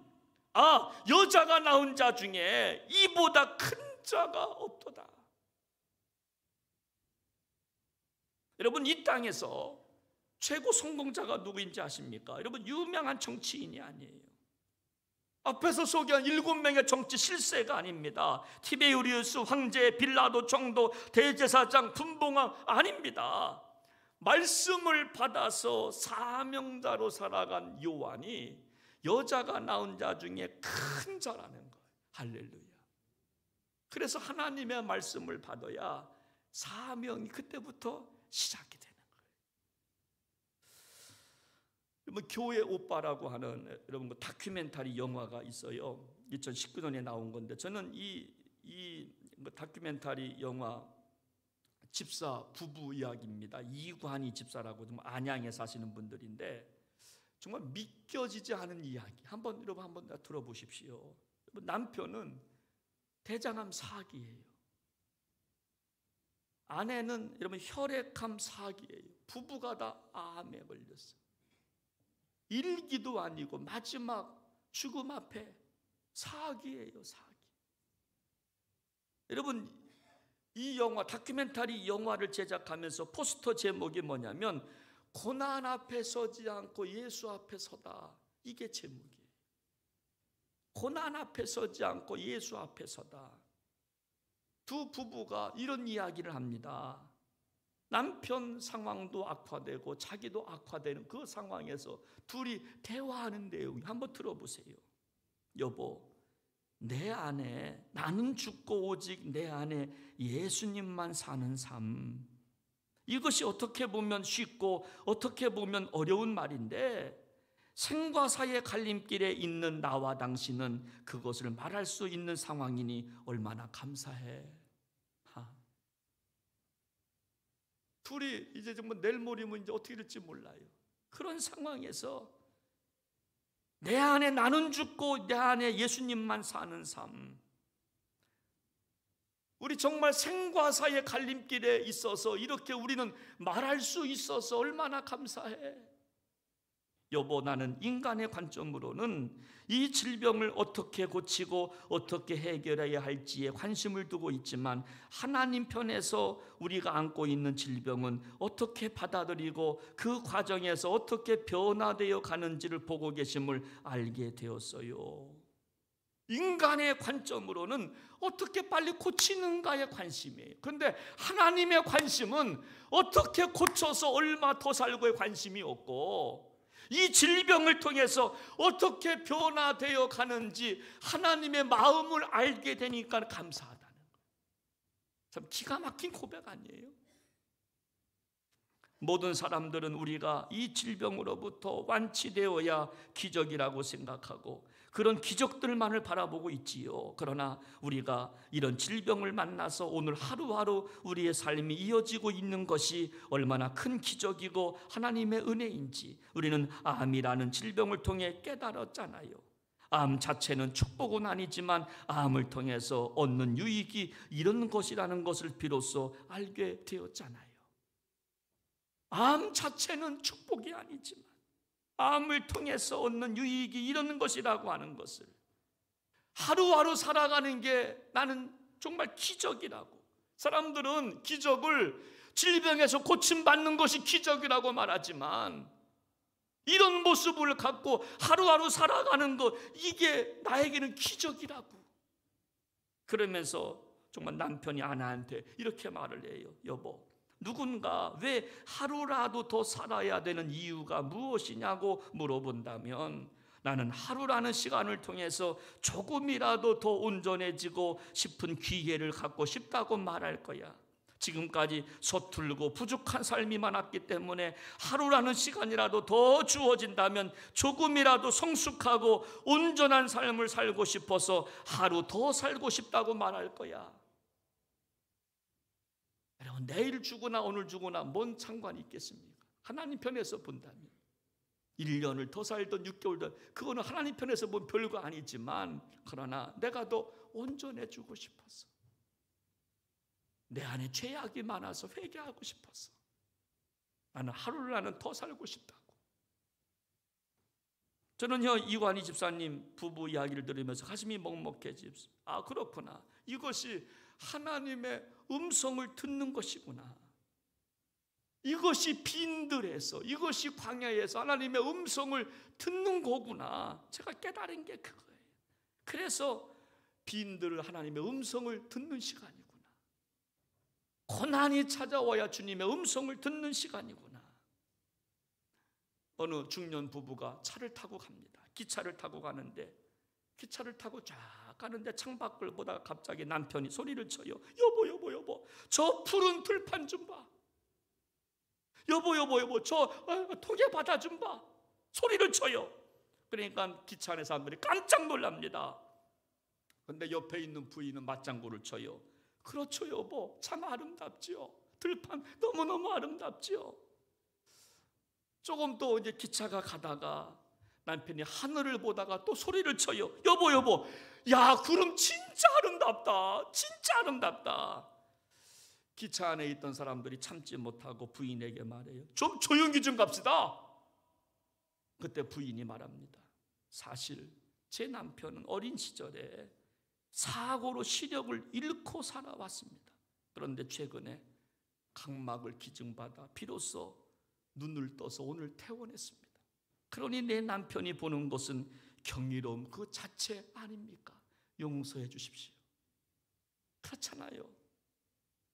여자가 낳은 자 중에 이보다 큰 자가 없도다. 여러분, 이 땅에서 최고 성공자가 누구인지 아십니까? 여러분, 유명한 정치인이 아니에요. 앞에서 소개한 7명의 정치 실세가 아닙니다. 티베리우스 황제, 빌라도 총독, 대제사장, 분봉왕 아닙니다. 말씀을 받아서 사명자로 살아간 요한이 여자가 낳은 자 중에 큰 자라는 거예요. 할렐루야. 그래서 하나님의 말씀을 받아야 사명이 그때부터 시작이 되는 거예요. 교회 오빠라고 하는 여러분 다큐멘터리 영화가 있어요. 2019년에 나온 건데 저는 이 다큐멘터리 영화 집사 부부 이야기입니다. 이관희 집사라고 좀 안양에 사시는 분들인데 정말 믿겨지지 않은 이야기. 여러분 한번 들어보십시오. 남편은 대장암 4기예요. 아내는 여러분 혈액암 4기예요. 부부가 다 암에 걸렸어요. 일기도 아니고 마지막 죽음 앞에 4기예요. 4기. 여러분, 이 영화 다큐멘터리 영화를 제작하면서 포스터 제목이 뭐냐면 고난 앞에 서지 않고 예수 앞에 서다. 이게 제목이에요. 고난 앞에 서지 않고 예수 앞에 서다. 두 부부가 이런 이야기를 합니다. 남편 상황도 악화되고 자기도 악화되는 그 상황에서 둘이 대화하는 내용 한번 들어보세요. 여보, 내 안에 나는 죽고 오직 내 안에 예수님만 사는 삶. 이것이 어떻게 보면 쉽고 어떻게 보면 어려운 말인데 생과 사의 갈림길에 있는 나와 당신은 그것을 말할 수 있는 상황이니 얼마나 감사해. 둘이 이제 정말 내일 모레면 이제 어떻게 될지 몰라요. 그런 상황에서 내 안에 나는 죽고 내 안에 예수님만 사는 삶. 우리 정말 생과 사의 갈림길에 있어서 이렇게 우리는 말할 수 있어서 얼마나 감사해. 여보, 나는 인간의 관점으로는 이 질병을 어떻게 고치고 어떻게 해결해야 할지에 관심을 두고 있지만 하나님 편에서 우리가 안고 있는 질병은 어떻게 받아들이고 그 과정에서 어떻게 변화되어 가는지를 보고 계심을 알게 되었어요. 인간의 관점으로는 어떻게 빨리 고치는가에 관심이에요. 그런데 하나님의 관심은 어떻게 고쳐서 얼마 더 살고에 관심이 없고 이 질병을 통해서 어떻게 변화되어 가는지 하나님의 마음을 알게 되니까 감사하다는 거예요. 참 기가 막힌 고백 아니에요? 모든 사람들은 우리가 이 질병으로부터 완치되어야 기적이라고 생각하고 그런 기적들만을 바라보고 있지요. 그러나 우리가 이런 질병을 만나서 오늘 하루하루 우리의 삶이 이어지고 있는 것이 얼마나 큰 기적이고 하나님의 은혜인지 우리는 암이라는 질병을 통해 깨달았잖아요. 암 자체는 축복은 아니지만 암을 통해서 얻는 유익이 이런 것이라는 것을 비로소 알게 되었잖아요. 암 자체는 축복이 아니지만 암을 통해서 얻는 유익이 이런 것이라고 하는 것을 하루하루 살아가는 게 나는 정말 기적이라고. 사람들은 기적을 질병에서 고침받는 것이 기적이라고 말하지만 이런 모습을 갖고 하루하루 살아가는 것, 이게 나에게는 기적이라고. 그러면서 정말 남편이 아내한테 이렇게 말을 해요. 여보, 누군가 왜 하루라도 더 살아야 되는 이유가 무엇이냐고 물어본다면 나는 하루라는 시간을 통해서 조금이라도 더 온전해지고 싶은 기회를 갖고 싶다고 말할 거야. 지금까지 서툴고 부족한 삶이 많았기 때문에 하루라는 시간이라도 더 주어진다면 조금이라도 성숙하고 온전한 삶을 살고 싶어서 하루 더 살고 싶다고 말할 거야. 여러분, 내일 죽으나 오늘 죽으나 뭔 상관이 있겠습니까? 하나님 편에서 본다면 1년을 더 살던 6개월 더, 그거는 하나님 편에서 본 별거 아니지만 그러나 내가 더 온전해지고 싶어서, 내 안에 죄악이 많아서 회개하고 싶어서 나는 하루를 더 살고 싶다고. 저는요, 이관희 집사님 부부 이야기를 들으면서 가슴이 먹먹해집니다. 아, 그렇구나. 이것이 하나님의 음성을 듣는 것이구나. 이것이 빈들에서, 이것이 광야에서 하나님의 음성을 듣는 거구나. 제가 깨달은 게 그거예요. 그래서 빈들 하나님의 음성을 듣는 시간이구나. 고난이 찾아와야 주님의 음성을 듣는 시간이구나. 어느 중년 부부가 차를 타고 갑니다. 기차를 타고 가는데, 기차를 타고 쫙 가는데 창밖을 보다가 갑자기 남편이 소리를 쳐요. 여보, 여보, 여보, 저 푸른 들판 좀 봐. 여보, 여보, 여보, 저 토개 바다 좀 봐. 소리를 쳐요. 그러니까 기차 안에 사람들이 깜짝 놀랍니다. 그런데 옆에 있는 부인은 맞장구를 쳐요. 그렇죠, 여보, 참 아름답지요. 들판 너무너무 아름답지요. 조금 또 이제 기차가 가다가 남편이 하늘을 보다가 또 소리를 쳐요. 여보, 여보, 야, 구름 진짜 아름답다. 진짜 아름답다. 기차 안에 있던 사람들이 참지 못하고 부인에게 말해요. 좀 조용히 좀 갑시다. 그때 부인이 말합니다. 사실 제 남편은 어린 시절에 사고로 시력을 잃고 살아왔습니다. 그런데 최근에 각막을 기증받아 비로소 눈을 떠서 오늘 퇴원했습니다. 그러니 내 남편이 보는 것은 경이로움 그 자체 아닙니까? 용서해 주십시오. 그렇잖아요.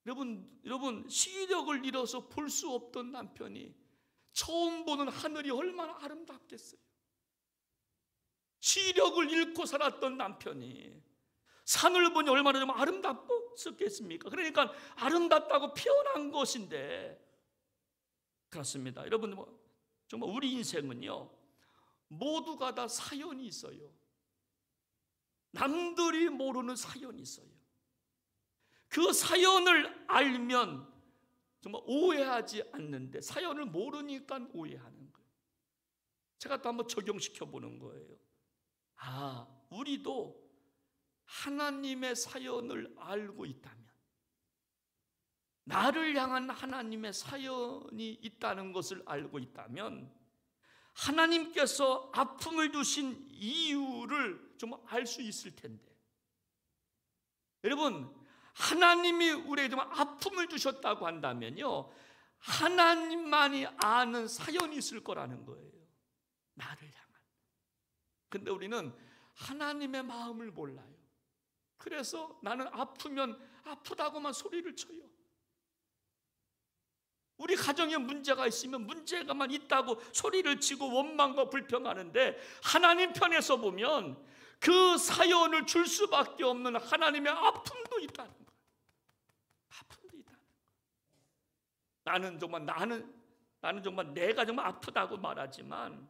여러분 시력을 잃어서 볼 수 없던 남편이 처음 보는 하늘이 얼마나 아름답겠어요. 시력을 잃고 살았던 남편이 산을 보니 얼마나 좀 아름답겠습니까? 그러니까 아름답다고 표현한 것인데, 그렇습니다. 여러분, 정말 우리 인생은요, 모두가 다 사연이 있어요. 남들이 모르는 사연이 있어요. 그 사연을 알면 정말 오해하지 않는데 사연을 모르니까 오해하는 거예요. 제가 또 한번 적용시켜 보는 거예요. 아, 우리도 하나님의 사연을 알고 있다면, 나를 향한 하나님의 사연이 있다는 것을 알고 있다면 하나님께서 아픔을 주신 이유를 좀 알 수 있을 텐데, 여러분, 하나님이 우리에게 좀 아픔을 주셨다고 한다면요, 하나님만이 아는 사연이 있을 거라는 거예요. 나를 향한. 근데 우리는 하나님의 마음을 몰라요. 그래서 나는 아프면 아프다고만 소리를 쳐요. 우리 가정에 문제가 있으면 문제가만 있다고 소리를 치고 원망과 불평하는데, 하나님 편에서 보면 그 사연을 줄 수밖에 없는 하나님의 아픔도 있다는 거예요. 아픔도 있다는 거예요. 나는 정말 내가 정말 아프다고 말하지만,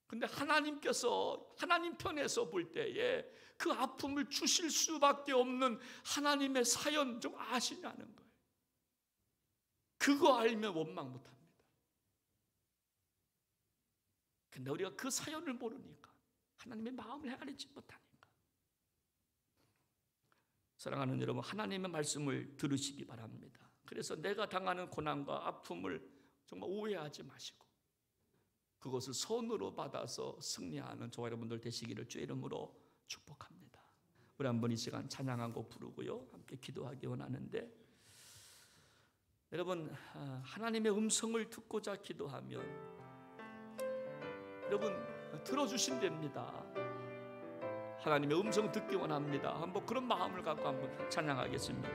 근데 하나님께서 하나님 편에서 볼 때에 그 아픔을 주실 수밖에 없는 하나님의 사연 좀 아시냐는 거예요. 그거 알면 원망 못합니다. 근데 우리가 그 사연을 모르니까, 하나님의 마음을 헤아리지 못하니까. 사랑하는 여러분, 하나님의 말씀을 들으시기 바랍니다. 그래서 내가 당하는 고난과 아픔을 정말 오해하지 마시고 그것을 선으로 받아서 승리하는 저와 여러분들 되시기를 주의 이름으로 축복합니다. 우리 한번 이 시간 찬양하고 부르고요, 함께 기도하기 원하는데, 여러분, 하나님의 음성을 듣고자 기도하면 여러분 들어주신답니다. 하나님의 음성 듣기 원합니다. 한번 그런 마음을 갖고 한번 찬양하겠습니다.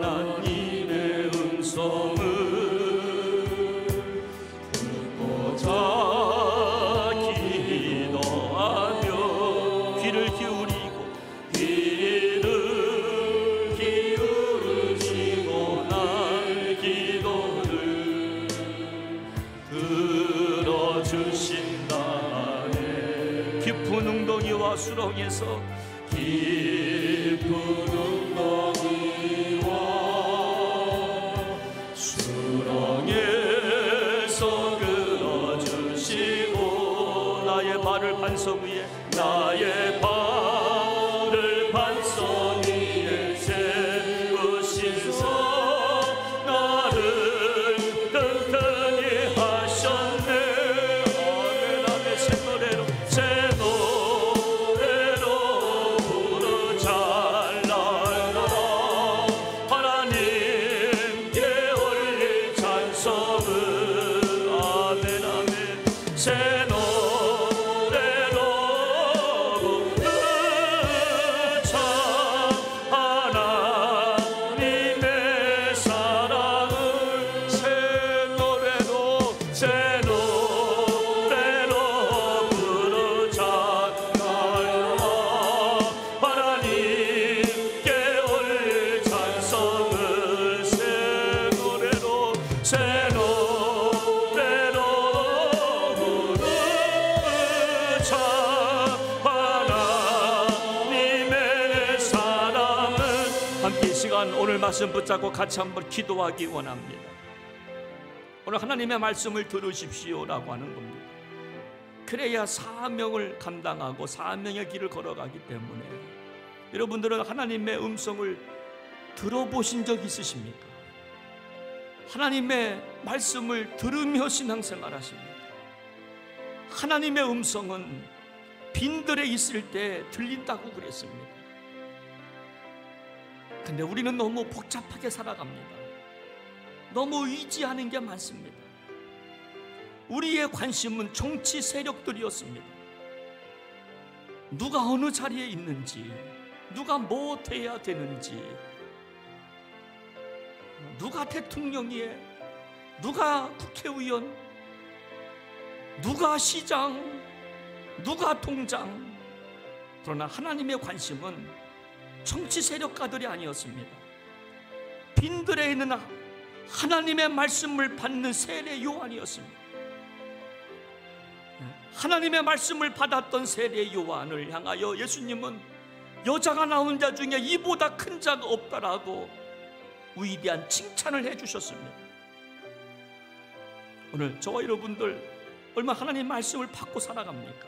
하나님의 음성을 듣고자 기도하며 귀를 기울이시고 날 기도를 들어주신다네. 깊은 웅덩이와 수렁에서 깊은 웅덩이와 수렁에서 끌어주시고 나의 발을 반석 위에 세우시소 나를 든든히 하셨네. 아멘 아멘. 새 노래로 부르자 날나라. 하나님께 올릴 찬송을 아멘 아멘. 새 노래로 부르자 하나님의 사랑을. 새 노래로 부르자 날나라. 하나님께 올릴 찬송을. 새 노래로 부르자 하나님의 사랑을. 함께 이 시간 오늘 말씀 붙잡고 같이 한번 기도하기 원합니다. 오늘 하나님의 말씀을 들으십시오라고 하는 겁니다. 그래야 사명을 감당하고 사명의 길을 걸어가기 때문에, 여러분들은 하나님의 음성을 들어보신 적 있으십니까? 하나님의 말씀을 들으며 신앙생활 하십니까? 하나님의 음성은 빈들에 있을 때 들린다고 그랬습니다. 근데 우리는 너무 복잡하게 살아갑니다. 너무 의지하는 게 많습니다. 우리의 관심은 정치 세력들이었습니다. 누가 어느 자리에 있는지, 누가 뭐 돼야 되는지, 누가 대통령이에, 누가 국회의원, 누가 시장, 누가 통장. 그러나 하나님의 관심은 정치 세력가들이 아니었습니다. 빈들에 있는 하나님의 말씀을 받는 세례 요한이었습니다. 하나님의 말씀을 받았던 세례 요한을 향하여 예수님은 여자가 낳은 자 중에 이보다 큰 자가 없다라고 위대한 칭찬을 해주셨습니다. 오늘 저와 여러분들 얼마나 하나님 말씀을 받고 살아갑니까?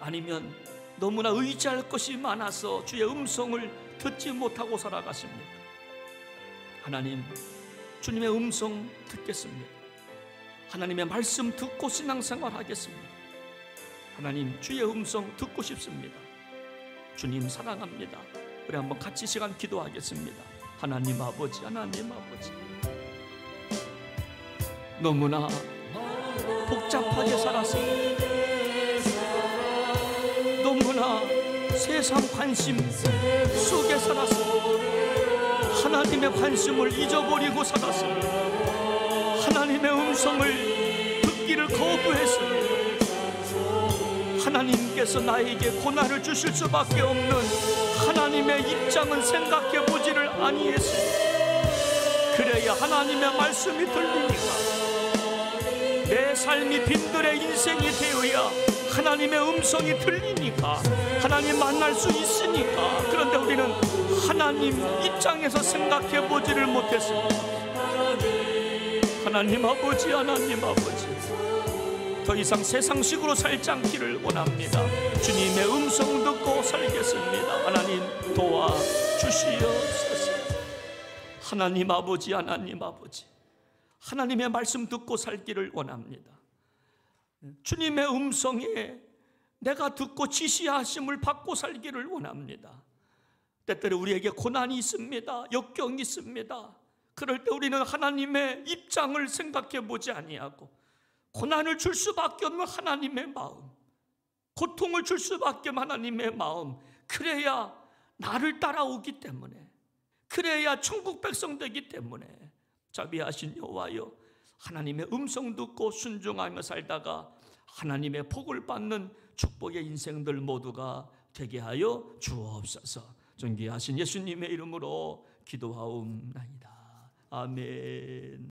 아니면 너무나 의지할 것이 많아서 주의 음성을 듣지 못하고 살아가십니까? 하나님, 주님의 음성 듣겠습니다. 하나님의 말씀 듣고 신앙생활 하겠습니다. 하나님, 주의 음성 듣고 싶습니다. 주님 사랑합니다. 우리 한번 같이 시간 기도하겠습니다. 하나님 아버지, 하나님 아버지, 너무나 복잡하게 살았습니다. 너무나 세상 관심 속에 살았습니다. 하나님의 관심을 잊어버리고 살았습니다. 하나님의 음성을 듣기를 거부했습니다. 하나님께서 나에게 고난을 주실 수밖에 없는 하나님의 입장은 생각해 보지를 아니했습니다. 그래야 하나님의 말씀이 들리니까, 내 삶이 빈들의 인생이 되어야 하나님의 음성이 들리니까, 하나님 만날 수 있으니까. 그런데 우리는 하나님 입장에서 생각해 보지를 못했습니다. 하나님 아버지, 하나님 아버지, 더 이상 세상식으로 살지 않기를 원합니다. 주님의 음성 듣고 살겠습니다. 하나님 도와주시옵소서. 하나님 아버지, 하나님 아버지, 하나님의 말씀 듣고 살기를 원합니다. 주님의 음성에 내가 듣고 지시하심을 받고 살기를 원합니다. 때때로 우리에게 고난이 있습니다. 역경이 있습니다. 그럴 때 우리는 하나님의 입장을 생각해 보지 아니하고 고난을 줄 수밖에 없는 하나님의 마음, 고통을 줄 수밖에 없는 하나님의 마음, 그래야 나를 따라오기 때문에, 그래야 천국 백성 되기 때문에 자비하신 여호와여, 하나님의 음성 듣고 순종하며 살다가 하나님의 복을 받는 축복의 인생들 모두가 되게 하여 주옵소서. 존귀하신 예수님의 이름으로 기도하옵나이다. 아멘.